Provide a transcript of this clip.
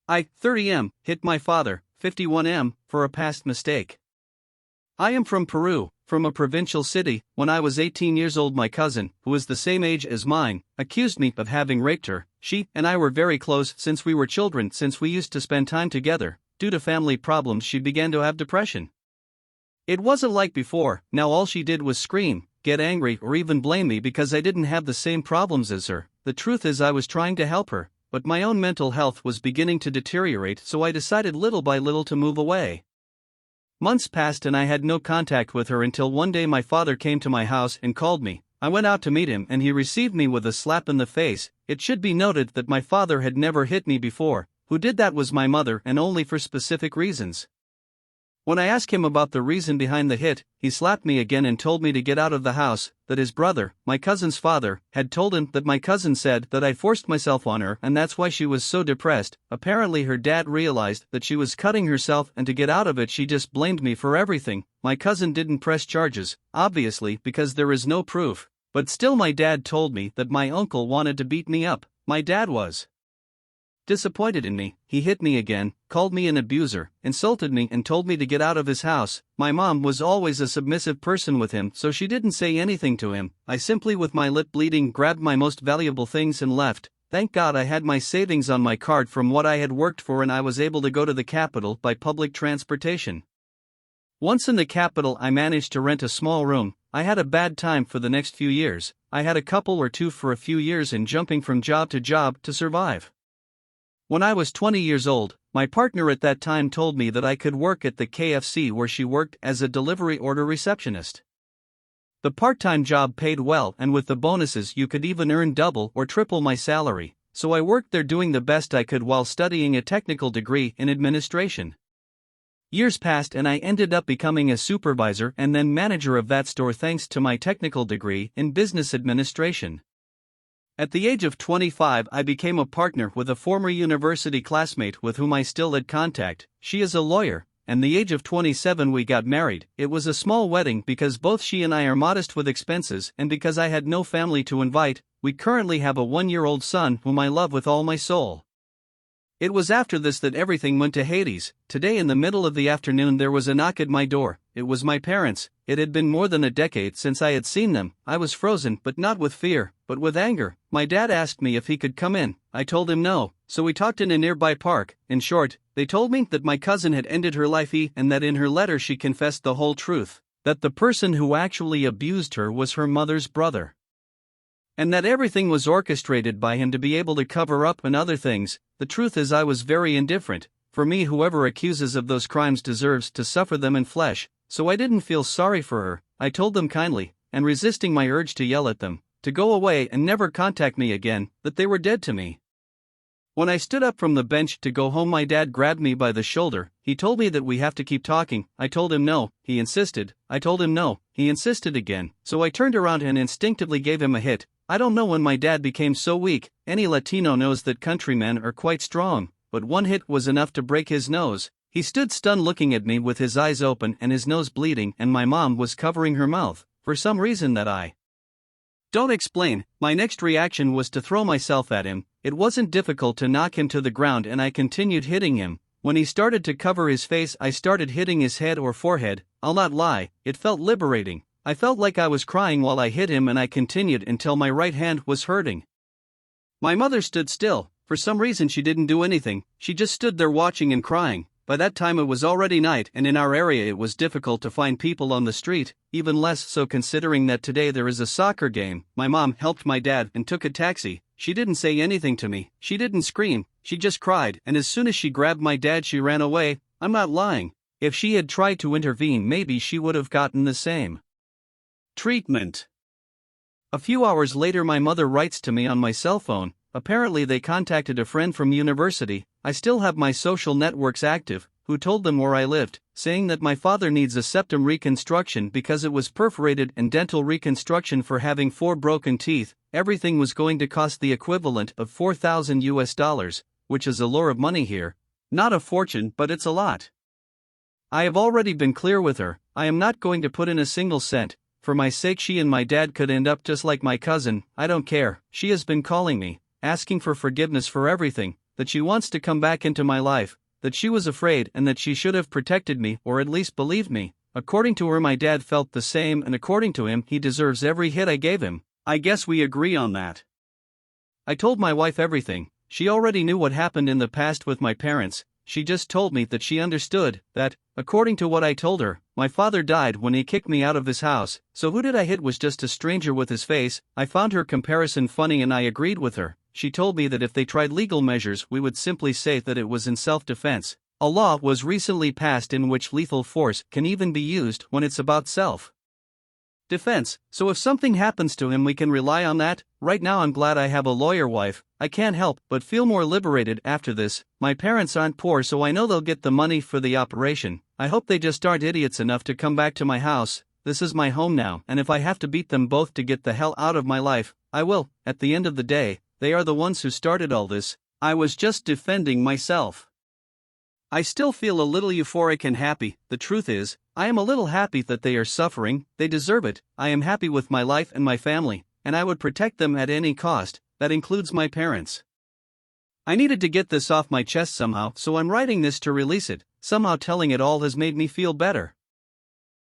I, 30M, hit my father, 51M, for a past mistake. I am from Peru, from a provincial city. When I was 18 years old, my cousin, who is the same age as mine, accused me of having raped her. She and I were very close since we were children, since we used to spend time together. Due to family problems, she began to have depression. It wasn't like before. Now all she did was scream, get angry, or even blame me because I didn't have the same problems as her. The truth is, I was trying to help her, but my own mental health was beginning to deteriorate, so I decided little by little to move away. Months passed and I had no contact with her until one day my father came to my house and called me. I went out to meet him and he received me with a slap in the face. It should be noted that my father had never hit me before. Who did that was my mother, and only for specific reasons. When I asked him about the reason behind the hit, he slapped me again and told me to get out of the house, that his brother, my cousin's father, had told him that my cousin said that I forced myself on her and that's why she was so depressed. Apparently her dad realized that she was cutting herself, and to get out of it she just blamed me for everything. My cousin didn't press charges, obviously because there is no proof, but still my dad told me that my uncle wanted to beat me up. My dad was disappointed in me. He hit me again, called me an abuser, insulted me and told me to get out of his house. My mom was always a submissive person with him, so she didn't say anything to him. I simply, with my lip bleeding, grabbed my most valuable things and left. Thank God I had my savings on my card from what I had worked for, and I was able to go to the capital by public transportation. Once in the capital, I managed to rent a small room. I had a bad time for the next few years. I had a couple or two for a few years and jumping from job to job to survive. When I was 20 years old, my partner at that time told me that I could work at the KFC where she worked as a delivery order receptionist. The part-time job paid well, and with the bonuses you could even earn double or triple my salary, so I worked there doing the best I could while studying a technical degree in administration. Years passed and I ended up becoming a supervisor and then manager of that store thanks to my technical degree in business administration. At the age of 25, I became a partner with a former university classmate with whom I still had contact. She is a lawyer, and the age of 27 we got married. It was a small wedding because both she and I are modest with expenses, and because I had no family to invite. We currently have a 1-year-old son whom I love with all my soul. It was after this that everything went to Hades. Today in the middle of the afternoon there was a knock at my door. It was my parents. It had been more than a decade since I had seen them. I was frozen, but not with fear, but with anger. My dad asked me if he could come in. I told him no, so we talked in a nearby park. In short, they told me that my cousin had ended her life and that in her letter she confessed the whole truth, that the person who actually abused her was her mother's brother, and that everything was orchestrated by him to be able to cover up and other things. The truth is, I was very indifferent. For me, whoever accuses of those crimes deserves to suffer them in flesh, so I didn't feel sorry for her. I told them kindly, and resisting my urge to yell at them, to go away and never contact me again, that they were dead to me. When I stood up from the bench to go home, my dad grabbed me by the shoulder. He told me that we have to keep talking. I told him no. He insisted. I told him no. He insisted again. So I turned around and instinctively gave him a hit. I don't know when my dad became so weak. Any Latino knows that countrymen are quite strong, but one hit was enough to break his nose. He stood stunned looking at me with his eyes open and his nose bleeding, and my mom was covering her mouth, for some reason that I don't explain. My next reaction was to throw myself at him. It wasn't difficult to knock him to the ground, and I continued hitting him. When he started to cover his face, I started hitting his head or forehead. I'll not lie, it felt liberating. I felt like I was crying while I hit him, and I continued until my right hand was hurting. My mother stood still. For some reason she didn't do anything. She just stood there watching and crying. By that time it was already night, and in our area it was difficult to find people on the street, even less so considering that today there is a soccer game. My mom helped my dad and took a taxi. She didn't say anything to me. She didn't scream. She just cried, and as soon as she grabbed my dad she ran away. I'm not lying. If she had tried to intervene, maybe she would have gotten the same treatment. A few hours later my mother writes to me on my cell phone. Apparently they contacted a friend from university. I still have my social networks active, who told them where I lived, saying that my father needs a septum reconstruction because it was perforated, and dental reconstruction for having 4 broken teeth. Everything was going to cost the equivalent of $4,000, which is a lot of money here. Not a fortune, but it's a lot. I have already been clear with her. I am not going to put in a single cent. For my sake, she and my dad could end up just like my cousin. I don't care. She has been calling me, asking for forgiveness for everything. that she wants to come back into my life, that she was afraid and that she should have protected me or at least believed me. According to her, my dad felt the same, and according to him, he deserves every hit I gave him. I guess we agree on that. I told my wife everything. She already knew what happened in the past with my parents. She just told me that she understood that, according to what I told her, my father died when he kicked me out of his house, so who did I hit was just a stranger with his face. I found her comparison funny and I agreed with her. She told me that if they tried legal measures, we would simply say that it was in self-defense. A law was recently passed in which lethal force can even be used when it's about self-defense, so if something happens to him we can rely on that. Right now I'm glad I have a lawyer wife. I can't help but feel more liberated after this. My parents aren't poor, so I know they'll get the money for the operation. I hope they just aren't idiots enough to come back to my house. This is my home now, and if I have to beat them both to get the hell out of my life, I will. At the end of the day, they are the ones who started all this. I was just defending myself. I still feel a little euphoric and happy. The truth is, I am a little happy that they are suffering. They deserve it. I am happy with my life and my family, and I would protect them at any cost. That includes my parents. I needed to get this off my chest somehow, so I'm writing this to release it. Somehow telling it all has made me feel better.